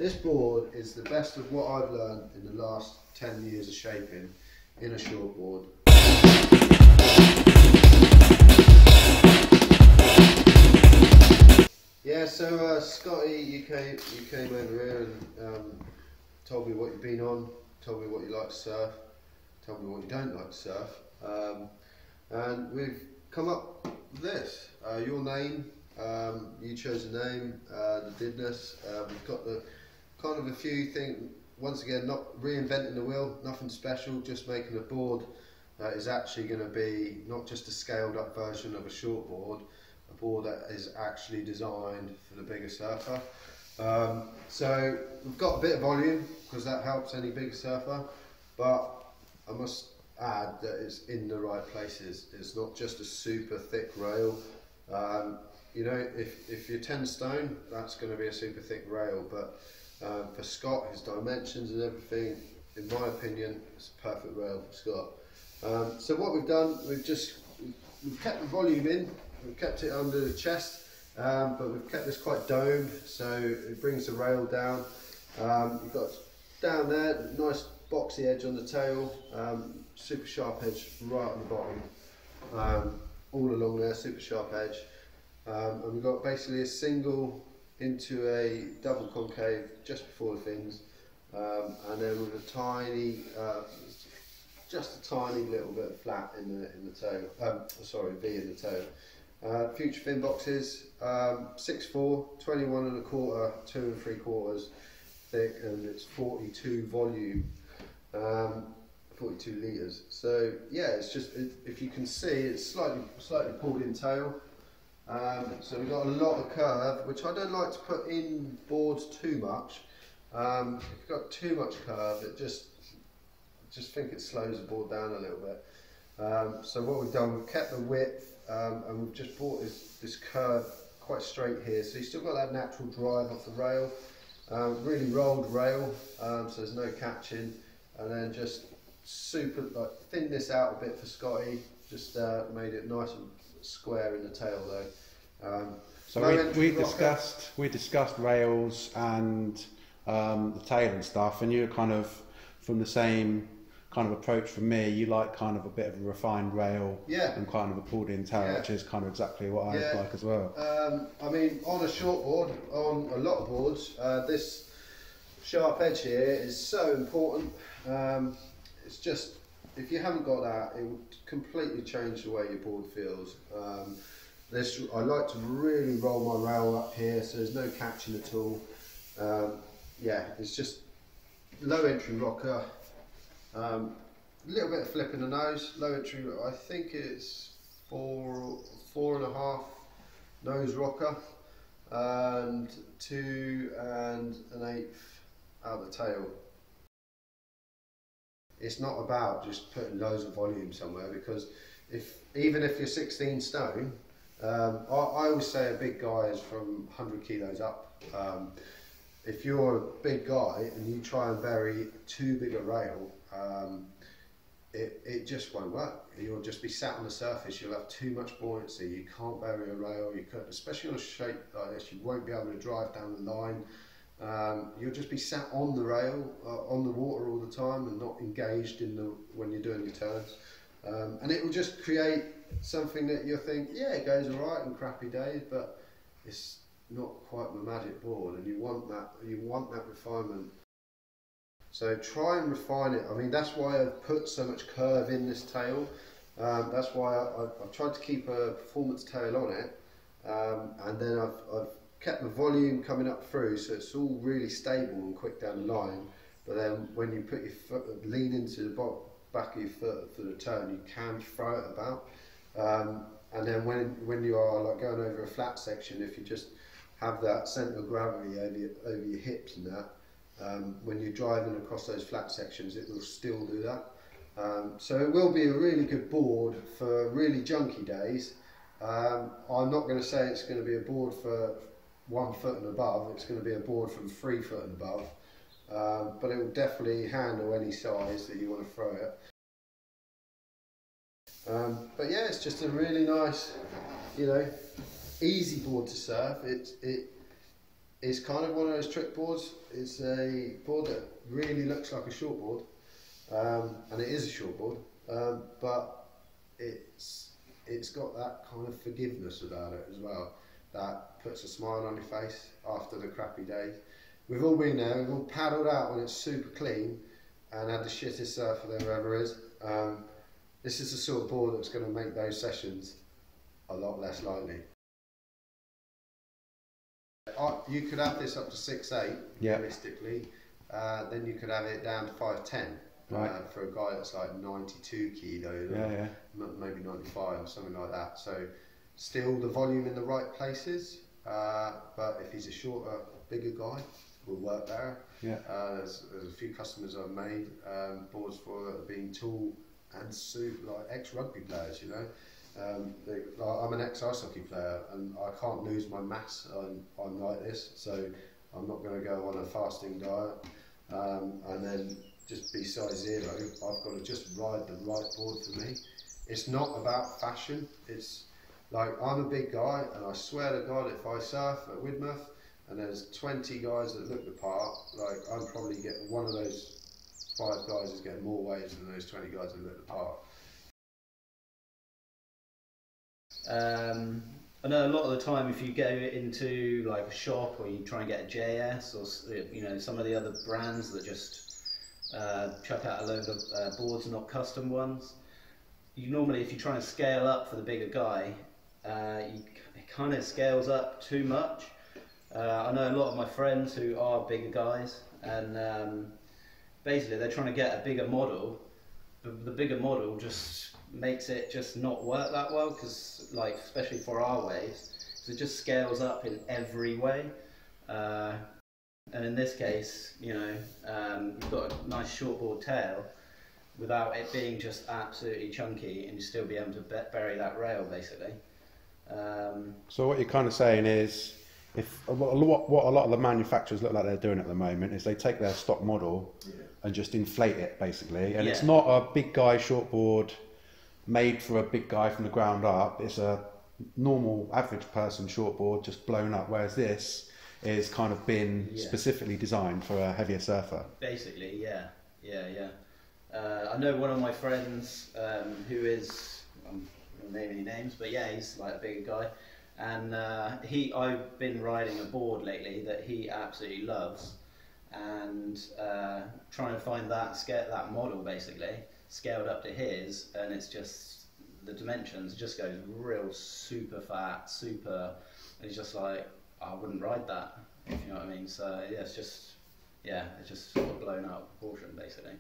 This board is the best of what I've learned in the last 10 years of shaping in a shortboard. Yeah, so Scotty, you came over here and told me what you've been on, told me what you like to surf, told me what you don't like to surf, and we've come up with this. Your name, you chose a name, the Didnus. We've got the kind of a few things. Once again, not reinventing the wheel, nothing special, just making a board that is actually going to be not just a scaled up version of a shortboard, a board that is actually designed for the bigger surfer. So we've got a bit of volume because that helps any bigger surfer, but I must add that it's in the right places. It's not just a super thick rail. You know, if you're 10 stone, that's going to be a super thick rail, but for Scott, his dimensions and everything, in my opinion, it's a perfect rail for Scott. So what we've done, we've kept the volume in, we've kept it under the chest, but we've kept this quite domed, so it brings the rail down. You've got down there, nice boxy edge on the tail, super sharp edge right on the bottom, all along there, super sharp edge. And we've got basically a single into a double concave just before the fins, and then with a tiny, just a tiny little bit of flat in the tail. Sorry, V in the tail. Future fin boxes, 6'4", 21 1/4, 2 3/4 thick, and it's 42 volume, 42 litres. So yeah, it's just if you can see, it's slightly pulled in tail. So we've got a lot of curve, which I don't like to put in boards too much. If you've got too much curve, I just think it slows the board down a little bit. So what we've done, we've kept the width, and we've just brought this curve quite straight here. So you still got that natural drive off the rail, really rolled rail, so there's no catching, and then just super thin this out a bit for Scotty, just made it nice and square in the tail though. So we discussed rails and the tail and stuff, and you're kind of from the same kind of approach from me. You like kind of a bit of a refined rail, yeah, and kind of a pulled in tail, yeah, which is kind of exactly what I like as well. I mean, on a shortboard, on a lot of boards, this sharp edge here is so important. It's just, if you haven't got that, it would completely change the way your board feels. I like to really roll my rail up here, so there's no catching at all. Yeah, it's just low entry rocker, a little bit of flip in the nose, low entry. I think it's 4.5 nose rocker, and 2 1/8 out the tail. It's not about just putting loads of volume somewhere, because even if you're 16 stone, I always say a big guy is from 100 kilos up. If you're a big guy and you try and bury too big a rail, it just won't work. You'll just be sat on the surface, you'll have too much buoyancy, you can't bury a rail, especially on a shape like this, you won't be able to drive down the line. You'll just be sat on the rail, on the water all the time, and not engaged when you're doing your turns. And it will just create something that you'll think, yeah, it goes alright on crappy days, but it's not quite my magic board, and you want that refinement. So try and refine it. I mean, that's why I've put so much curve in this tail. That's why I've tried to keep a performance tail on it, and then I've kept the volume coming up through, so it's all really stable and quick down the line. But then when you put your foot, lean into the back of your foot for the turn, you can throw it about. And then when you are like going over a flat section, if you just have that centre of gravity over your hips and that, when you're driving across those flat sections, it will still do that. So it will be a really good board for really junky days. I'm not going to say it's going to be a board for 1 foot and above. It's going to be a board from 3 foot and above, but it will definitely handle any size that you want to throw it. But yeah, it's just a really nice, you know, easy board to surf. it's kind of one of those trick boards. It's a board that really looks like a shortboard, and it is a shortboard, but it's got that kind of forgiveness about it as well, that puts a smile on your face after the crappy days. We've all been there, we've all paddled out when it's super clean and had the shittest surfer there ever is. This is the sort of board that's going to make those sessions a lot less likely. You could have this up to 6'8", realistically, then you could have it down to 5'10". Right. For a guy that's like 92 kilo, maybe 95 or something like that. So still the volume in the right places, but if he's a shorter, bigger guy, will work better. There's a few customers I've made boards for that have been tall and super, like ex-rugby players, you know. I'm an ex-ice hockey player and I can't lose my mass on like this, so I'm not going to go on a fasting diet and then just be size 0. I've got to just ride the right board for me. It's not about fashion. It's like, I'm a big guy and I swear to God, if I surf at Widmouth and there's 20 guys that look the part, like I'm probably getting one of those 5 guys is getting more waves than those 20 guys that look the part. I know a lot of the time if you go into like a shop or you try and get a JS or you know some of the other brands that just chuck out a load of boards, not custom ones, you normally, if you try and scale up for the bigger guy, it kind of scales up too much. I know a lot of my friends who are bigger guys and basically they're trying to get a bigger model, but the bigger model just makes it just not work that well, because like especially for our waves, so it just scales up in every way, and in this case, you know, you've got a nice shortboard tail without it being just absolutely chunky, and you still be able to bury that rail basically. So what you're kind of saying is, if what a lot of the manufacturers look like they're doing at the moment is they take their stock model and just inflate it basically, and it's not a big guy shortboard made for a big guy from the ground up. It's a normal average person shortboard just blown up, whereas this is kind of been specifically designed for a heavier surfer. Basically, I know one of my friends who is, I'm not naming any names, but yeah, he's like a bigger guy, and I've been riding a board lately that he absolutely loves, and trying to find that model basically scaled up to his, and it's just the dimensions just goes real super fat, super, and he's just like, I wouldn't ride that, if you know what I mean. So yeah, it's just sort of blown out of proportion basically.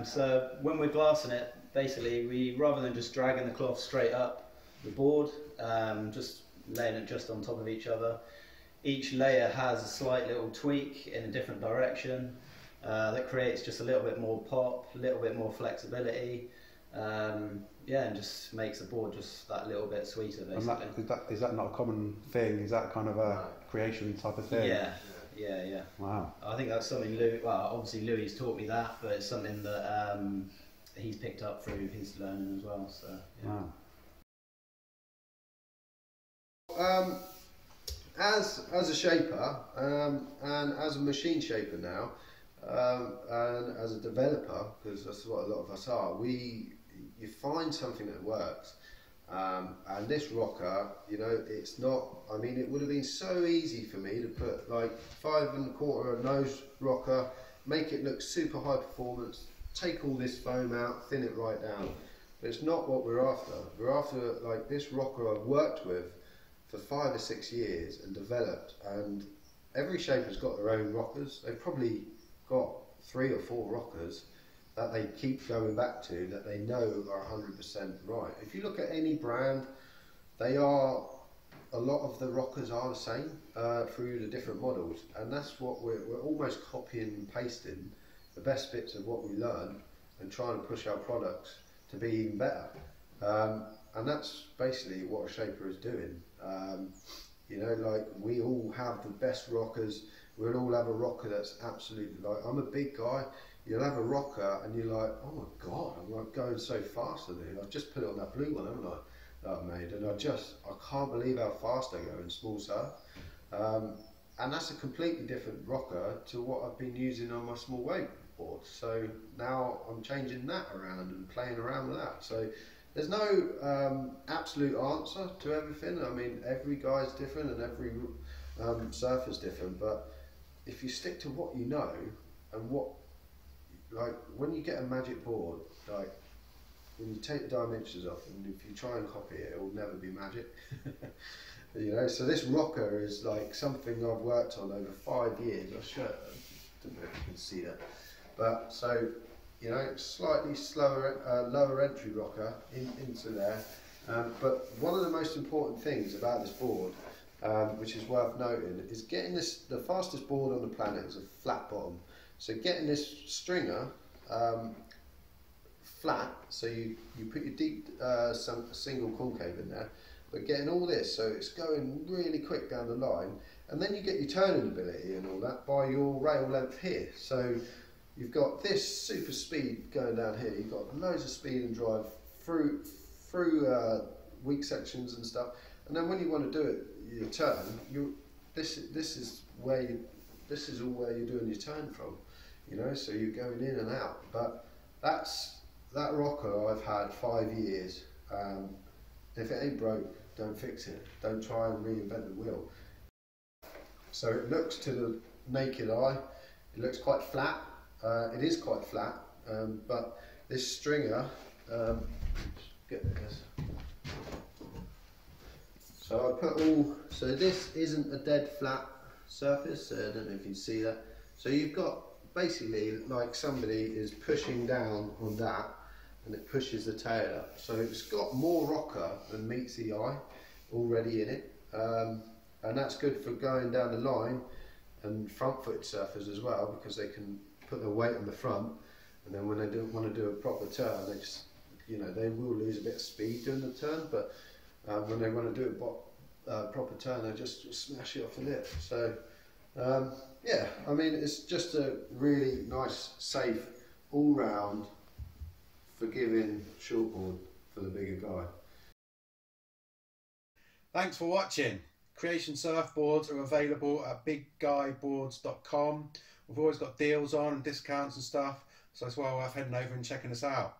So when we're glassing it, basically we, rather than just dragging the cloth straight up the board, just laying it just on top of each other, each layer has a slight little tweak in a different direction that creates just a little bit more pop, a little bit more flexibility, and just makes the board just that little bit sweeter basically. And is that not a common thing? Is that kind of a creation type of thing? Yeah. Wow. I think that's something obviously Louie's taught me that, but it's something that he's picked up through his learning as well. So yeah. Wow. As a shaper and as a machine shaper now, and as a developer, because that's what a lot of us are, you find something that works, and this rocker, you know, it's not, I mean, it would have been so easy for me to put like 5 1/4 nose rocker, make it look super high performance, take all this foam out, thin it right down, but it's not what we're after. We're after like this rocker I've worked with for 5 or 6 years and developed, and every shaper's got their own rockers. They've probably got 3 or 4 rockers that they keep going back to that they know are 100% right. If you look at any brand, a lot of the rockers are the same through the different models, and that's what we're almost copying and pasting the best bits of what we learn and trying to push our products to be even better. And that's basically what a shaper is doing. You know, like, we all have the best rockers. We'll all have a rocker that's absolutely, like, I'm a big guy, you'll have a rocker and you're like, oh my God, I'm like going so fast with it. I've just put it on that blue one, haven't I? that I've made, and I can't believe how fast I go in small surf. And that's a completely different rocker to what I've been using on my small wave board. So now I'm changing that around and playing around with that. So there's no absolute answer to everything. I mean, every guy's different and every surfer's different, but if you stick to what you know and what, like when you get a magic board, like when you take the dimensions off and if you try and copy it, it will never be magic. You know, so this rocker is like something I've worked on over 5 years. I don't know if you can see that, but so you know, slightly slower, lower entry rocker into there. But one of the most important things about this board, which is worth noting, is getting this. The fastest board on the planet is a flat bottom. So getting this stringer flat, so you put your deep single concave in there, but getting all this so it's going really quick down the line, and then you get your turning ability and all that by your rail length here. So you've got this super speed going down here, you've got loads of speed and drive through weak sections and stuff, and then when you want to do it, your turn, this is all where you're doing your turn from, you know, so you're going in and out. But that rocker I've had 5 years. If it ain't broke, don't fix it. Don't try and reinvent the wheel. So it looks, to the naked eye, it looks quite flat. It is quite flat, but this stringer, get this. So I put all, so this isn't a dead flat surface, so I don't know if you see that. So you've got basically like somebody is pushing down on that and it pushes the tail up. So it's got more rocker than meets the eye already in it. And that's good for going down the line and front foot surfers as well, because they can put their weight on the front, and then when they don't want to do a proper turn, they just, you know, they will lose a bit of speed doing the turn, but when they want to do a proper turn, they just smash it off the lip. So yeah, I mean, it's just a really nice, safe, all-round, forgiving shortboard for the bigger guy. Thanks for watching. Cre8tion Surfboards are available at bigguyboards.com. We've always got deals on and discounts and stuff, so it's well worth heading over and checking us out.